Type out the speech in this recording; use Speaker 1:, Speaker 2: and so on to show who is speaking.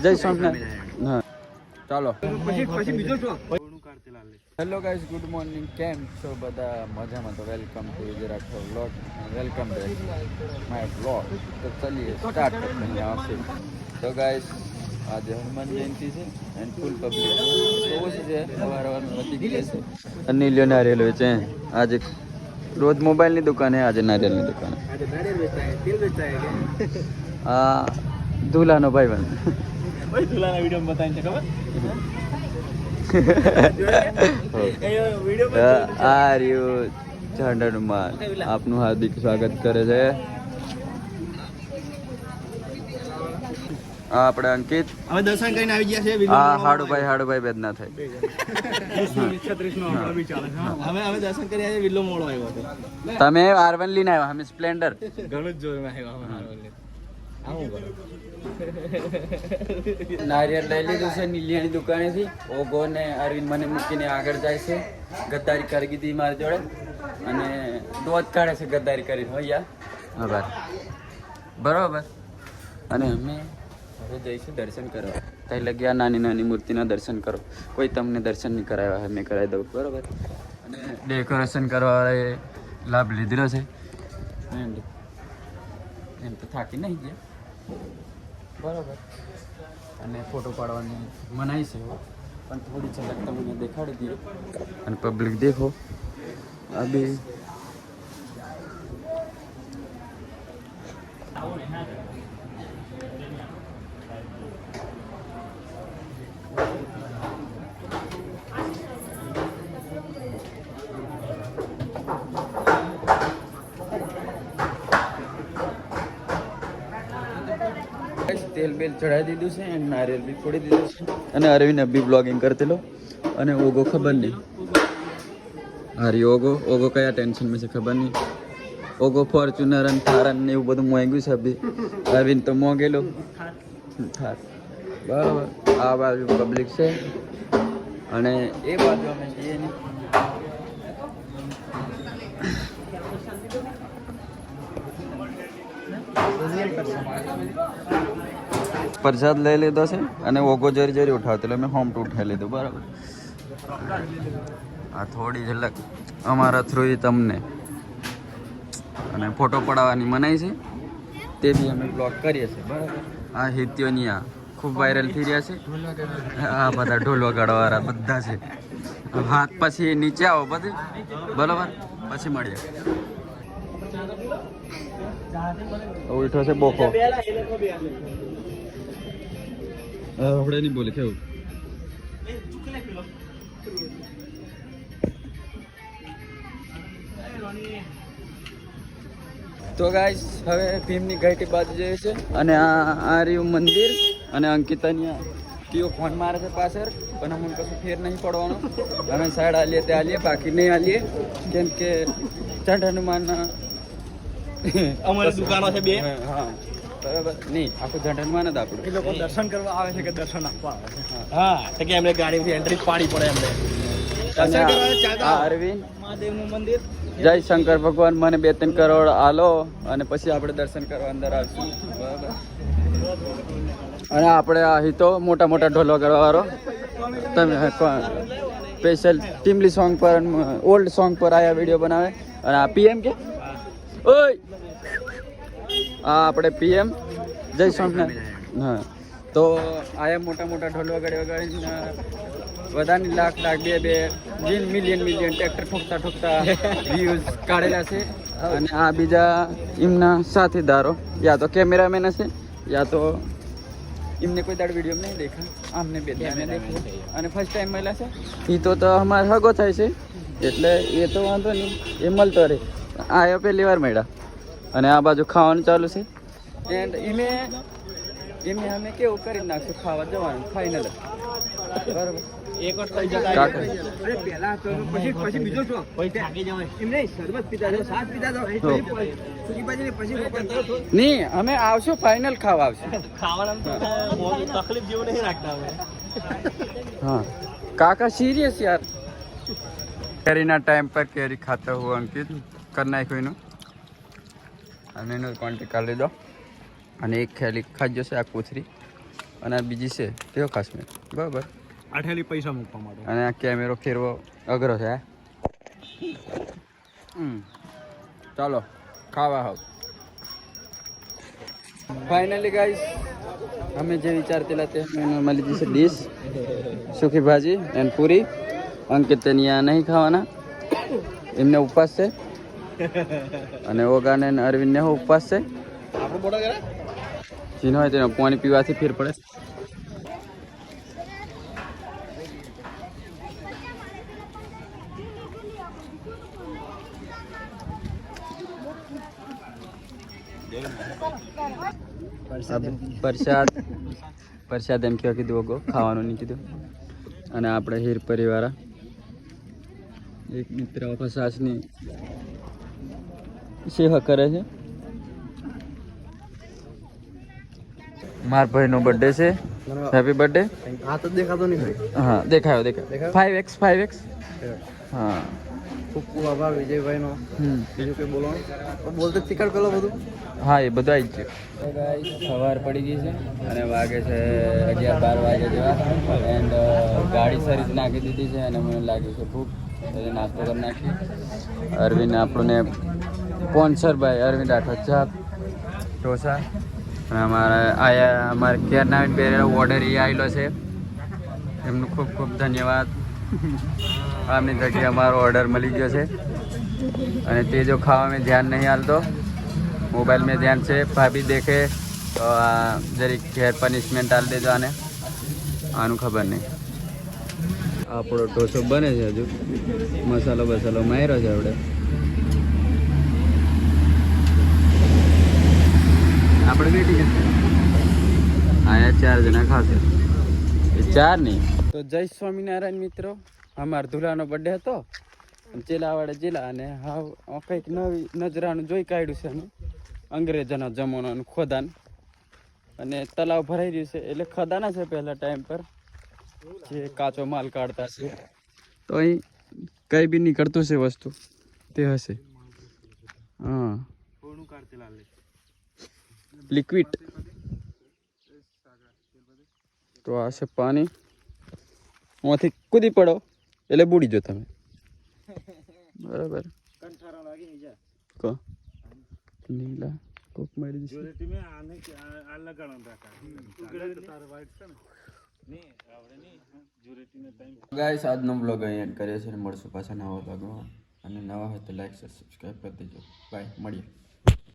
Speaker 1: જય સોમનાથ. હા ચાલો. Hello guys, good morning. કેમ છો બધા? મજામાં? તો welcome to Gujarat vlog, welcome back my vlog. તો ચલીએ સ્ટાર્ટ કરते हैं यहाँ से. તો ગાઈસ આજે હનુમાન જયંતિ છે એન્ડ ફૂલ પબ્લિક તો ઓછી છે, સવારમાં વધી ગઈ છે. અનિલ્યો નારિયેલ વેચે આજે. રોજ મોબાઈલની દુકાન હે, આજે નારિયેલની દુકાન. હા, દુલાનો ભાઈબંધ. દુલાના વિડીયો બતાવીને ખબર આ રહ્યું ઝાંડણમાં આપનું હાર્દિક સ્વાગત કરે છે. આપણે અંકિત
Speaker 2: હવે દર્શન કરીને આવી ગયા છે.
Speaker 1: હા, હાડુભાઈ બેદ ના થાય.
Speaker 2: હવે દર્શન કરી આવ્યા. વિલ્લો મોડો આવ્યો હતો.
Speaker 1: તમે R1 લઈને આવ્યા, અમે સ્પ્લેન્ડર.
Speaker 2: ઘણું જ જોરમાં આવ્યા.
Speaker 1: નારિયેળ લઈ લીધું છે નીલિયાની દુકાનેથી. ઓગો ને અરવિંદ મને મૂકીને આગળ જાય છે. ગદ્દારી કરી દીધી મારી જોડે અને દોત કાઢે છે ગદ્દારી કરીને. હોય બરાબર. અને અમે હવે જઈશું દર્શન કરવા. કઈ લગ્યા નાની નાની મૂર્તિના દર્શન કરો. કોઈ તમને દર્શન નહીં કરાવ્યા, મેં કરાવી દઉં. બરાબર. અને ડેકોરેશન કરવાવાળાએ લાભ લીધેલો છે. એમ તો થાકી નહીં ગયા. બરાબર. અને ફોટો પાડવાની મનાઈ છે, પણ થોડી ઝલક તમને દેખાડી દઈએ. અને પબ્લિક દેખો આ બે તેલ બેલ ચડાવી દીધું છે અને નારિયેલ બી ફોડી દીધું છે. અને અરવિંદ બી બ્લોગિંગ કરતેલો. અને ઓગો ખબર નહીં. હારી ઓગો કયા ટેન્શનમાં છે ખબર નહીં. ઓગો ફોર્ચ્યુનર અને થાર ને એવું બધું મોંઘું છે. અભી અરવિંદ તો મોંઘેલો થાર. બરાબર. આ બાજુ પબ્લિક છે અને એ બાજુ અમે જઈએ નહીં. પ્રસાદ લઈ લીધો છે અને ઓગો જરી ઉઠાવતો એટલે મેં હોમ ટુ ઉઠાવી લીધું. બરાબર. આ થોડી ઝલક અમારા થ્રુ તમને અને ફોટો પડાવવાની મનાઈ છે, તે બી અમે બ્લોગ કરીએ છીએ. બરાબર. આ હિત્યોની આ ખૂબ વાયરલ થઈ રહ્યા છે. આ બધા ઢોલ વગાડવાવાળા બધા છે. હાથ પછી નીચે આવો બધું. બરાબર. પછી મળીએ. ઉઠો છે બોકો. આપણે નહીં બોલે કેવું. તો ગાઈસ હવે ભીમની ઘાટી બાજુ જઈએ છે અને આ રહ્યું મંદિર. અને અંકિતાની કયો ફોન મારે છે પાછળ, પણ અમને કશું ફેર નહીં પડવાનો. અમે સાઈડ આલીએ તે આલીએ, બાકી નહીં આલીએ, કેમ કે ચંડ હનુમાન
Speaker 2: અમારી દુકાનો છે બે.
Speaker 1: હા બરાબર. નહીં, આખું ચંડ હનુમાન જ આપણું.
Speaker 2: એ લોકો દર્શન કરવા આવે છે કે દર્શન આપવા આવે છે. હા, તો કે એમને ગાડીથી એન્ટ્રી પાડી પડે એમને. દર્શન કરવા ચાલતા અરવિંદ મહાદેવનું મંદિર.
Speaker 1: જય શંકર ભગવાન, મને 2-3 કરોડ આલો અને પછી આપણે દર્શન કરવા અંદર આવશું. બરાબર. અને આપણે અહીં તો મોટા મોટા ઢોલ વગાડવાવાળો તમે સ્પેશિયલ ટીમલી સોંગ પર, ઓલ્ડ સોંગ પર આયા વિડીયો બનાવે. અને આ પીએમ કે ઓય આ આપણે પીએમ જય સોમનાથ. હા, તો આયા મોટા મોટા ઢોલ વગાડીને બધાની લાખ બે મિલિયન ટ્રેક્ટર ઠોકતા વ્યૂઝ કાઢેલા છે. અને આ બીજા એમના સાથીદારો, યા તો કેમેરામેન હશે યા તો એમને કોઈ દાડ વિડીયો નહીં દેખા. આમને બે દેખો. અને ફર્સ્ટ ટાઈમ મળ્યા છે. એ તો અમારે હગો થાય છે એટલે એ તો વાંધો નહીં, એ મળતો રહે. આ પહેલી વાર મળ્યા. અને આ બાજુ ખાવાનું ચાલુ છે. એન્ડ એમે અમે કેવું કરી નાખશું, ખાવા જવાનું ફાઇનલ. બરાબર.
Speaker 2: એક વાર થઈ જતા પહેલા તો પછી બીજો શો કોઈ થાકી જવાય એમ નહીં. શરબત પીતા જાવ, સાત પીતા જાવ, સુકી ભાજી ને પછી
Speaker 1: નહીં, અમે આવશું ફાઇનલ ખાવા આવશું.
Speaker 2: ખાવાના તકલીફ જેવું નહીં રાખતા હવે.
Speaker 1: હા કાકા સિરિયસ યાર. કેરીના ટાઈમ પર કેરી ખાતા હું અંકિત કરી નાખ્યું એનું. અને એનો ક્વોન્ટિટી કાઢી લીધો અને એક ખેલી ખાઈ જશે આ કોથરી. અને આ બીજી છે તેઓ કાશ્મીર બરાબર.
Speaker 2: આઠેલી પૈસા મૂકવા માટે.
Speaker 1: અને આ કેમેરો ફેરવો અઘરો છે. ચાલો ખાવા હાવ. ફાઇનલી ગાઈસ અમે જે વિચારતેલા તે મળી જશે ડીશ સુખી ભાજી એન્ડ પૂરી. અંકિત ત્યાં નહીં ખાવાના, એમને ઉપવાસ છે. અને ઓગાને અને અરવિંદને ઉપવાસ છે. જીનો હોય તેનો પાણી પીવાથી ફેર પડે. પ્રસાદ એમ કેવા કીધું ઓગો, ખાવાનું નહીં કીધું. અને આપણે હીર પરિવાર એક મિત્ર સાસની સેવા કરે છે. મારા ભાઈનો બર્થડે છે. Happy birthday.
Speaker 2: હા તો દેખાતો નહીં ભાઈ.
Speaker 1: હા દેખાયો 5x. હા
Speaker 2: ખૂબ ખૂબ આભાર વિજયભાઈનો. બીજું કંઈ બોલવાનું બોલતો શીખડ પેલો બધું.
Speaker 1: હા એ બધું આવી જ છે. સવાર પડી ગઈ છે અને વાગે છે 11-12 વાગે જેવા. એન્ડ ગાડી સર્વિસ નાખી દીધી છે અને મને લાગ્યું છે ભૂખ, એટલે નાસ્તો કરી નાખી. અરવિંદ આપણને સ્પોન્સર ભાઈ અરવિંદ રાઠોડ ચા ઢોસા. અને અમારે કેરના બેરેલો ઓર્ડર એ આવેલો છે, એમનું ખૂબ ખૂબ ધન્યવાદ. આમની જગ્યાએ અમારો ઓર્ડર મળી ગયો છે. અને તે જો ખાવા મેં ધ્યાન નહીં હાલતો, મોબાઈલ में ध्यान से भाभी देखे तो जरी ઘેર પનિશમેન્ટ આલ દેજો આને. આનું ખબર નહીં. આપણો ઢોસો બને છે, હજુ મસાલો બસાલો માર્યો છે આપણે. આપણે બેઠી ગયા આયા 4 જણા ખાશે. 4 નહીં તો જય સ્વામિનારાયણ મિત્રો. અમારા ધુલાનો બર્થડે હતો. ચેલાવાડે જિલ્લા અને હાવ કંઈક નવી નજરાનું જોઈ કાઢ્યું છે અમે. અંગ્રેજોના જમાનાનું ખોદાન અને તલાવ ભરાઈ રહ્યું છે, એટલે ખદાના છે પહેલા ટાઈમ પર જે કાચો માલ કાઢતા છે. તો અહીં કંઈ બી નીકળતું છે વસ્તુ તે હશે. હા લિક્વિડ. તો આ છે પાણી. આમાંથી કૂદી પડો એટલે બુડી જો તમે. બરાબર. કો નીલા કોક મારી દીધી. જોરેટી મે આને આ લગાડન રાખા. ઉગડે તાર વાઈટ છે ને. ની આવડે ની જોરેટી ને ટાઈમ. ગાઈસ આજનો વ્લોગ અહીં એન્ડ કરીએ છીએ. મળશું પાછા નવા વ્લોગમાં. અને નવા હોય તો લાઈક શેર સબસ્ક્રાઇબ કરી દેજો. બાય, મળીએ.